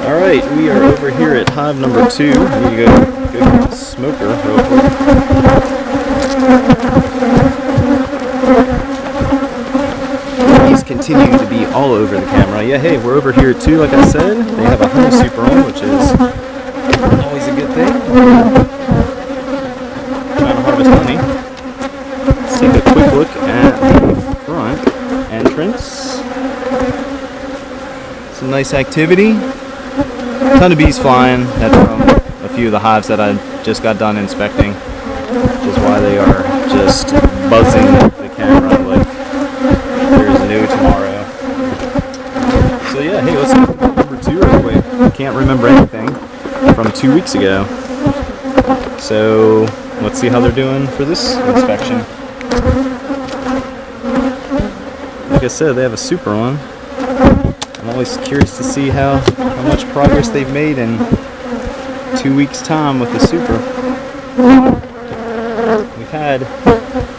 Alright, we are over here at hive number 2. I need to go get the smoker real quick. He's continuing to be all over the camera. Yeah, hey, we're over here too, like I said. They have a honey super on, which is always a good thing. Trying to harvest honey. Let's take a quick look at the front entrance. Some nice activity. Ton of bees flying. That's from a few of the hives that I just got done inspecting, which is why they are just buzzing the camera like there's no tomorrow. So yeah, hey, let's look at number 2 real quick. Can't remember anything from 2 weeks ago. So let's see how they're doing for this inspection. Like I said, they have a super on. I'm always curious to see how much progress they've made in 2 weeks' time with the super. We've had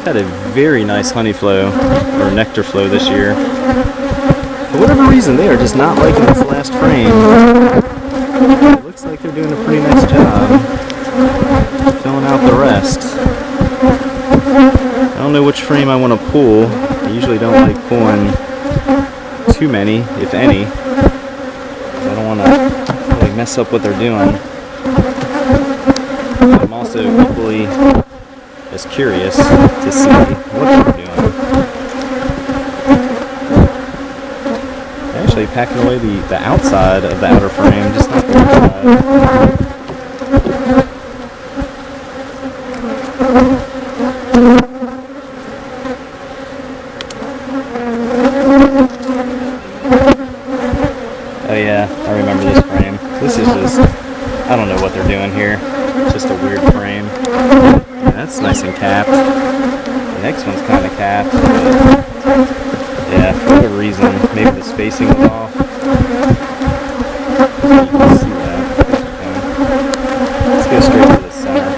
a very nice honey flow, or nectar flow this year. For whatever reason, they are just not liking this last frame. It looks like they're doing a pretty nice job filling out the rest. I don't know which frame I want to pull. I usually don't like pulling too many, if any. I don't want to really mess up what they're doing. But I'm also equally as curious to see what they're doing. They're actually packing away the outside of the outer frame, just not the inside. Oh yeah, I remember this frame. This is just, I don't know what they're doing here. It's just a weird frame. Yeah, that's nice and capped. The next one's kind of capped. But yeah, for whatever reason, maybe the spacing was off. You can see that. Let's go straight to the center.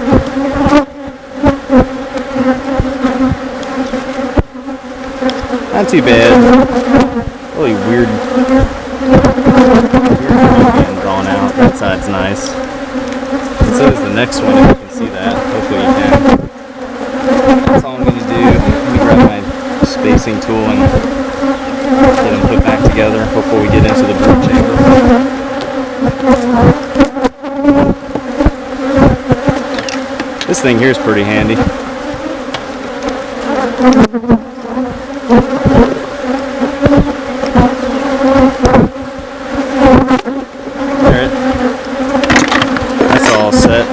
Not too bad. Really weird being drawn out. That side's nice. And so is the next one, if you can see that. Hopefully you can. That's all I'm going to do. Let me grab my spacing tool and get them put back together before we get into the brood chamber. This thing here is pretty handy. That's all set.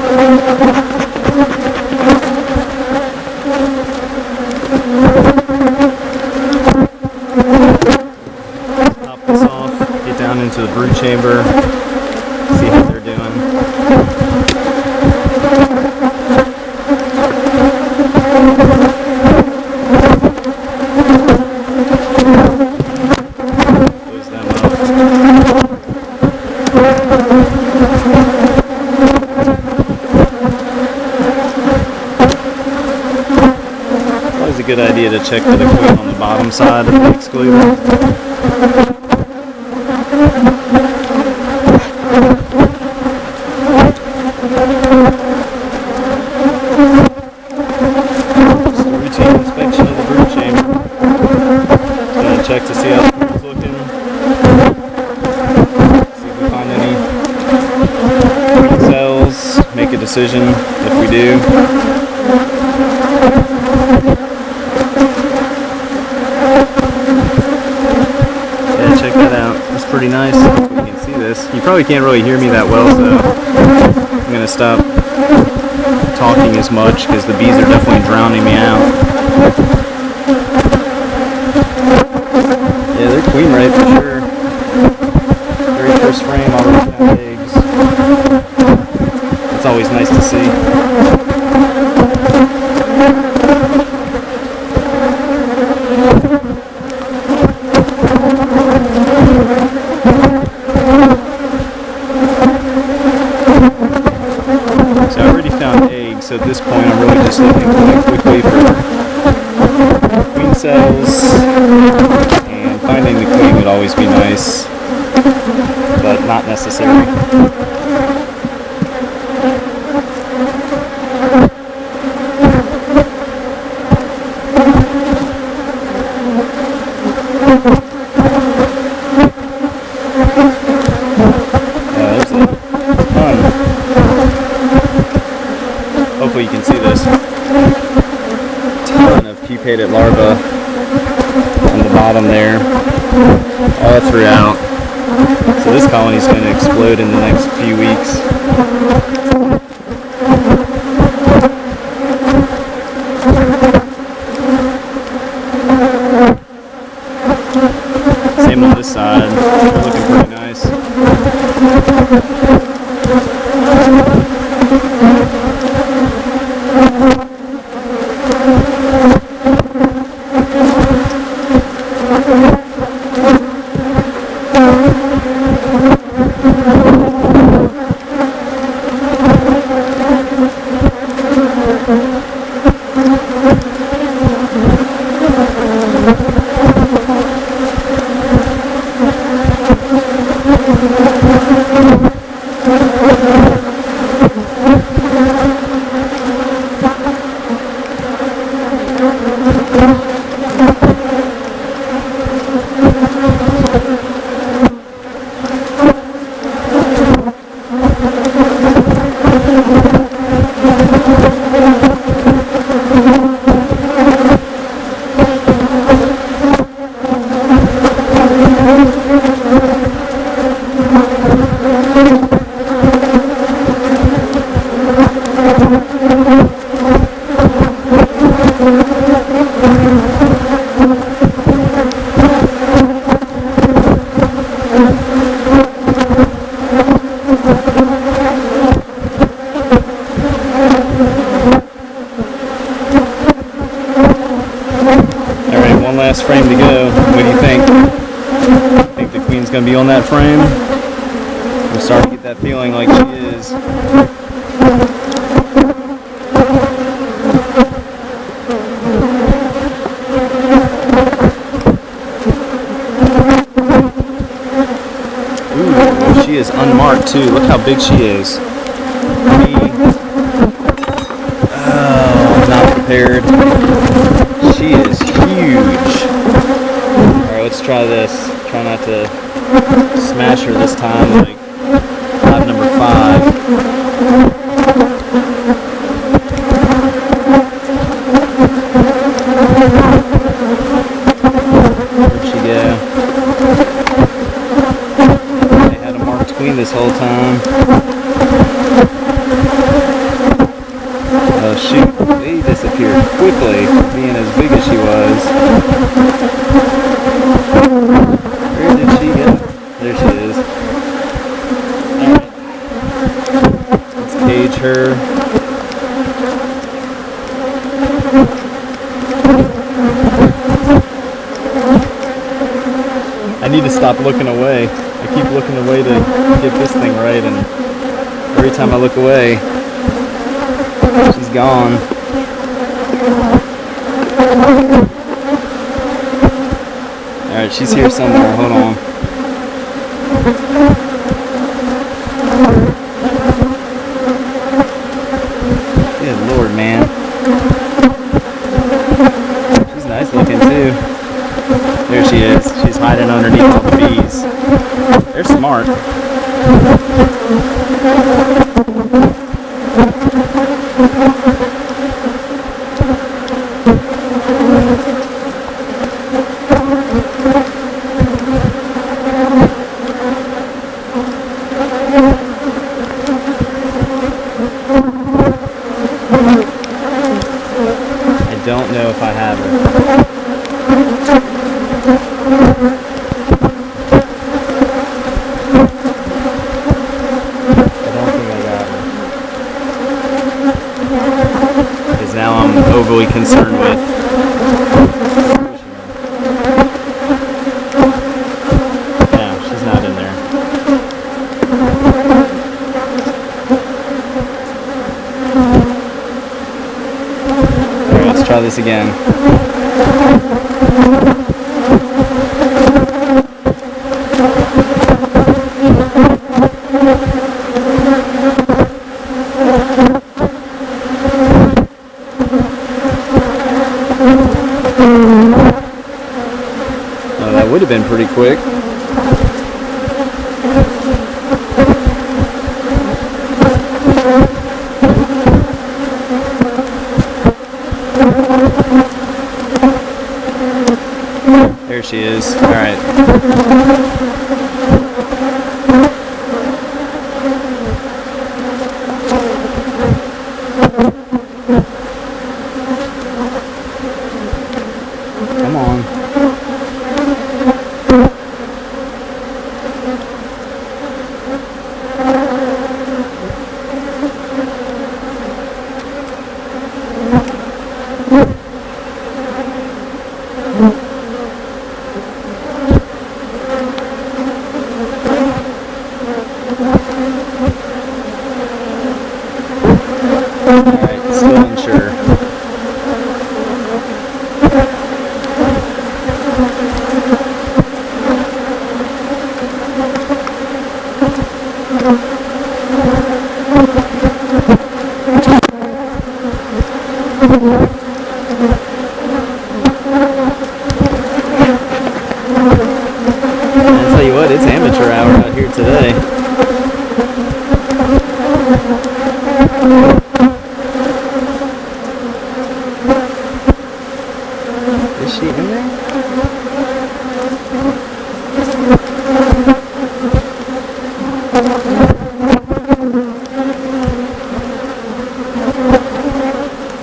Pop this off, get down into the brood chamber, see how they're doing. Close them up. It's always a good idea to check for the queen on the bottom side of the excluder. Just a routine inspection of the brood chamber. Gonna check to see how the queen's looking. See if we find any queen cells. Make a decision if we do. Yeah, check that out. That's pretty nice. You can see this. You probably can't really hear me that well, so I'm going to stop talking as much because the bees are definitely drowning me out. Yeah, they're queen right for sure. Very first frame, already found eggs. It's always nice to see. So I already found eggs, so at this point I'm really just looking quite quickly for queen cells, and finding the queen would always be nice. but not necessary. Hopefully you can see this. Ton of pupated larvae on the bottom there, all throughout. So this colony is going to explode in the next few weeks. Same on this side. They're looking pretty nice. Last frame to go. What do you think? Think the queen's gonna be on that frame? I'm starting to get that feeling like she is. Ooh, she is unmarked too. Look how big she is. Oh, not prepared. She is huge. Alright, let's try this. Try not to smash her this time, like hive number 5. Where'd she go? They had a marked queen this whole time. Oh shoot, they disappeared quickly, being as big as she was. Where did she go? There she is. Alright. Let's cage her. I need to stop looking away. I keep looking away to get this thing right, and every time I look away, she's gone. Alright, she's here somewhere. Hold on. Good lord, man. She's nice looking too. There she is. She's hiding underneath all the bees. They're smart. I don't know if I have her. I don't think I got her. Because now I'm overly concerned with. Yeah, she's not in there. Alright, let's try this again. have been pretty quick. There she is. All right. Come on. Alright, still unsure. I'll tell you what, it's amateur hour out here today. Is she in there?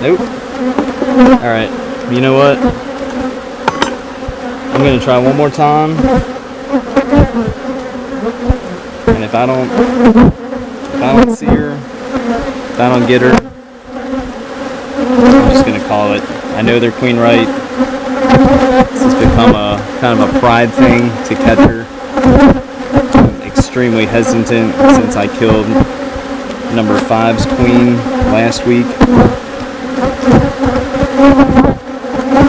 Nope. Alright, you know what? I'm gonna try one more time. And if I don't see her, if I don't get her, I'm just gonna call it. I know they're queen right. This has become a kind of a pride thing to catch her. I'm extremely hesitant since I killed number 5's queen last week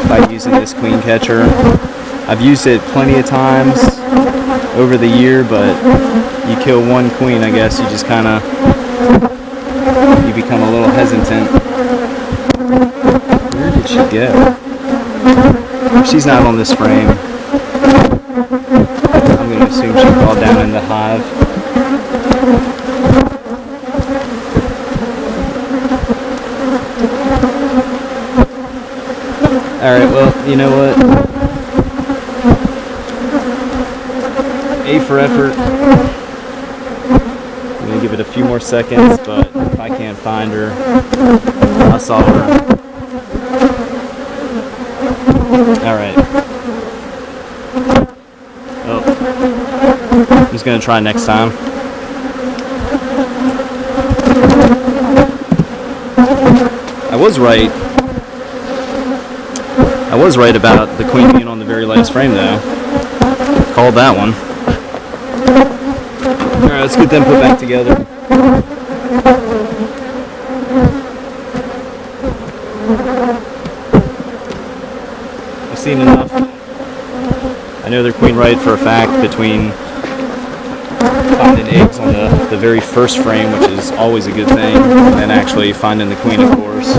by using this queen catcher. I've used it plenty of times over the year, but you kill one queen, I guess you just kind of, you become a little hesitant. Where did she go? She's not on this frame. I'm going to assume she crawled down in the hive. Alright, well, you know what? A for effort. I'm going to give it a few more seconds, but if I can't find her, I'll solve her. Alright. Oh. I'm just going to try next time. I was right. I was right about the queen being on the very last frame, though. Called that one. Alright, let's get them put back together. I've seen enough. I know they're queen right for a fact between finding eggs on the very first frame, which is always a good thing, and then actually finding the queen, of course.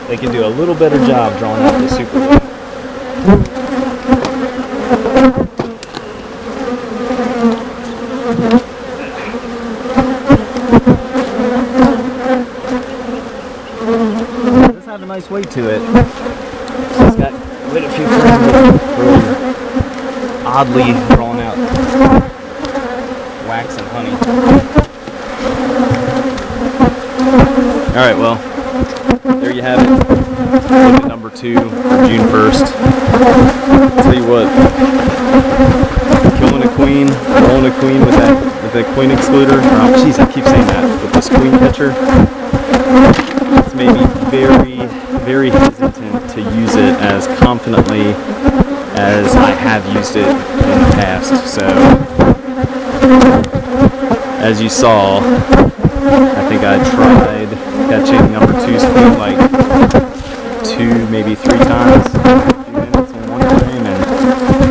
They can do a little better job drawing out the super loop. It does have a nice weight to it. It's got quite a few frames really oddly drawn out wax and honey. Alright, well, there you have it. Look at number 2 for June 1st. Tell you what, killing a queen, rolling a queen with that queen excluder. Oh, jeez, I keep saying that. With this queen catcher, it's made me very, very hesitant to use it as confidently as I have used it in the past. So, as you saw, I think I tried catching number 2's queen like 2, maybe 3 times in a few minutes on one frame, and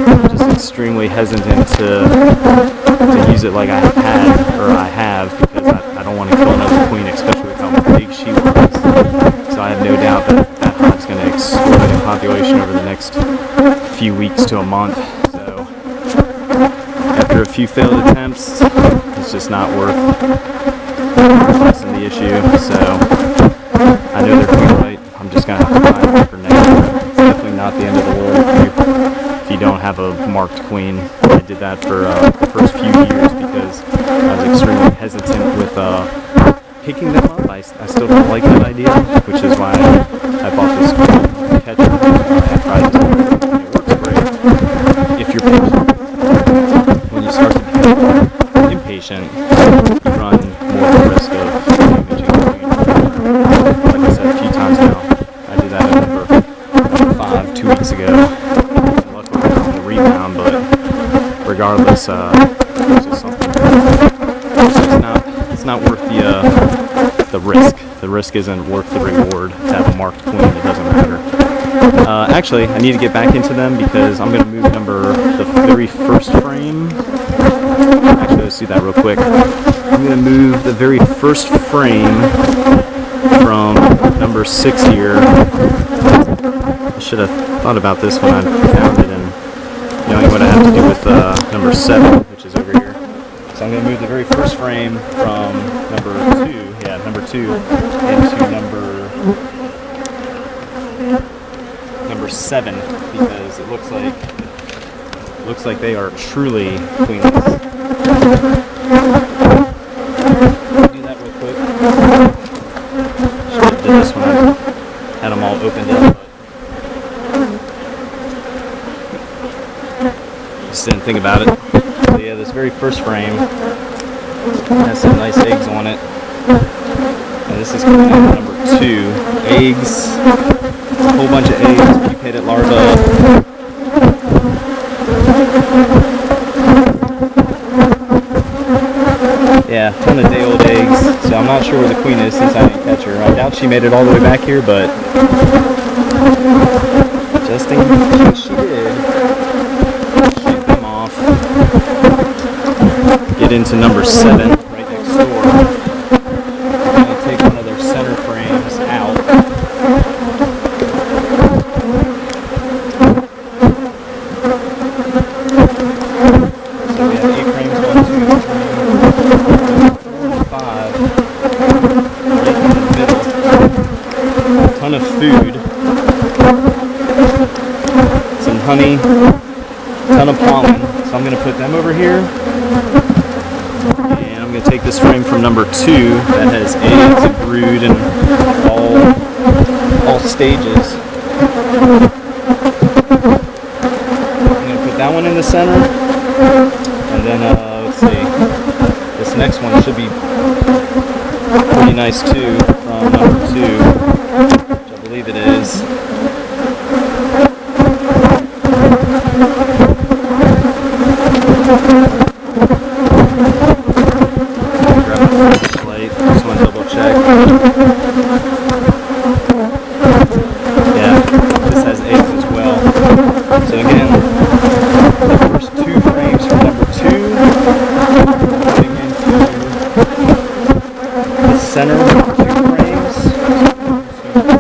I'm just extremely hesitant to use it like I have, because I don't want to kill another queen, especially with exploding in population over the next few weeks to a month. So after a few failed attempts, it's just not worth pressing the issue. So I know they're queen white. I'm just gonna have to find one for next year. It's definitely not the end of the world if you don't have a marked queen. I did that for the first few years because I was extremely hesitant with picking them up. I still don't like that idea, which is why I bought this catcher. I tried this, and it works great if you're patient. When you start to become impatient, you run more the risk of damaging the queen. Like I said a few times now, I did that at number 5 2 weeks ago. Luckily I got on the rebound, but regardless, it's just something. It's not worth the risk. The risk isn't worth the reward. To have a marked queen, it doesn't matter. Actually, I need to get back into them because I'm going to move the very first frame. Actually, let's do that real quick. I'm going to move the very first frame from number 6 here. I should have thought about this when I found it and knowing what I have to do with number 7, which is over here. So I'm going to move the very first frame from number 2 into number 7 because it looks like they are truly queenless. Do that real quick. Should have did this when I had them all opened up, but just didn't think about it. So yeah, this very first frame has some nice eggs on it. And this is coming in number 2. Eggs, a whole bunch of eggs, pupated larvae. Yeah, ton of day-old eggs. So I'm not sure where the queen is since I didn't catch her. I doubt she made it all the way back here, but just in case she did, shoot them off. Get into number 7, right next door. I'm going to take one of their center frames out. So we have 8 frames, 1, 2, 3, 4, 5. Right in the middle. A ton of food. Some honey. A ton of pollen. So I'm going to put them over here. And I'm going to take this frame from number 2 that has eggs and brood and all stages. I'm going to put that one in the center. And then, let's see, this next one should be pretty nice too, from number 2, which I believe it is. Grab my flashlight, just want to double check. Yeah, this has eggs as well. So again, the first 2 frames from number 2, putting into the center 2 frames. 1, 2,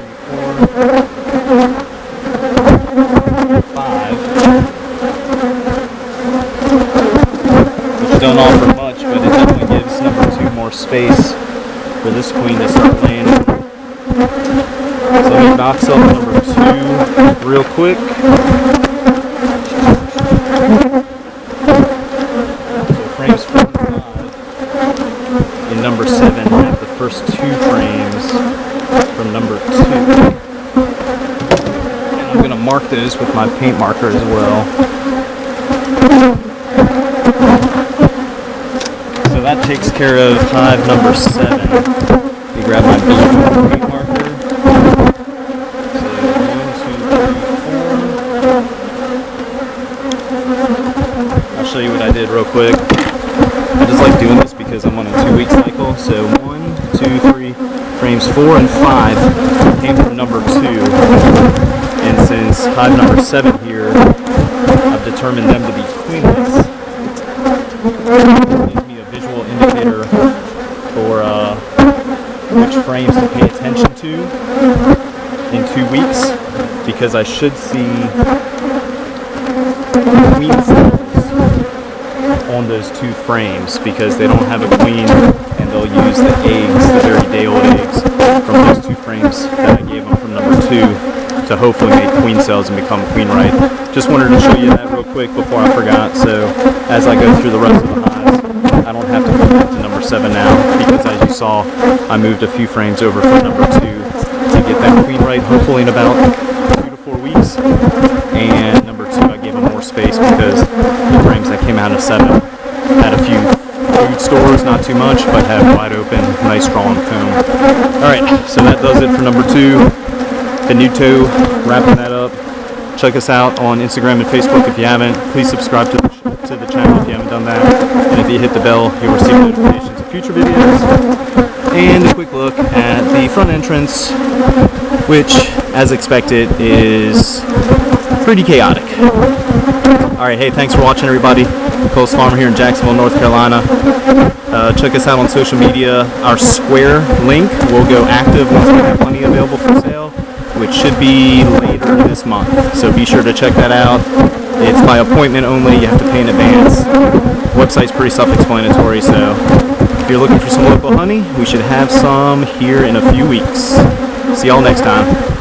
3, 4, 5. Which don't offer much, but it definitely gives number 2 more space for this queen to start laying in. So let me box up number 2 real quick. So frames 4 and 5 in number 7 have the first 2 frames from number 2. And I'm going to mark those with my paint marker as well. So that takes care of hive number 7. Let me grab my blue paint marker. So 1, 2, 3, 4. I'll show you what I did real quick. I just like doing this because I'm on a 2-week cycle. So 1, 2, 3, frames 4 and 5 came from number 2. And since hive number 7 here, I've determined them to be queenless. It gives me a visual indicator for which frames to pay attention to in 2 weeks. because I should see queen cells on those 2 frames, because they don't have a queen, and they'll use the eggs, the very day-old eggs from those 2 frames that I gave them from number 2 to hopefully make queen cells and become queen right. Just wanted to show you that real quick before I forgot, so as I go through the rest of the hives, I don't have to go back to number 7 now, because as you saw, I moved a few frames over from number 2 to get that queen right, hopefully in about 2 to 4 weeks. And number 2, I gave them more space because the frames that came out of 7 had a few food stores, not too much, but had wide open, nice strong comb. Alright, so that does it for number 2. Finito, wrapping that up. Check us out on Instagram and Facebook if you haven't. Please subscribe to the channel if you haven't done that. And if you hit the bell, you'll receive notifications of future videos. And a quick look at the front entrance, which, as expected, is pretty chaotic. Alright, hey, thanks for watching, everybody. Coast Farmer here in Jacksonville, North Carolina. Check us out on social media. Our Square link will go active once we have money available for sale, which should be later this month. So be sure to check that out. It's by appointment only. You have to pay in advance. Website's pretty self-explanatory, so if you're looking for some local honey, we should have some here in a few weeks. See y'all next time.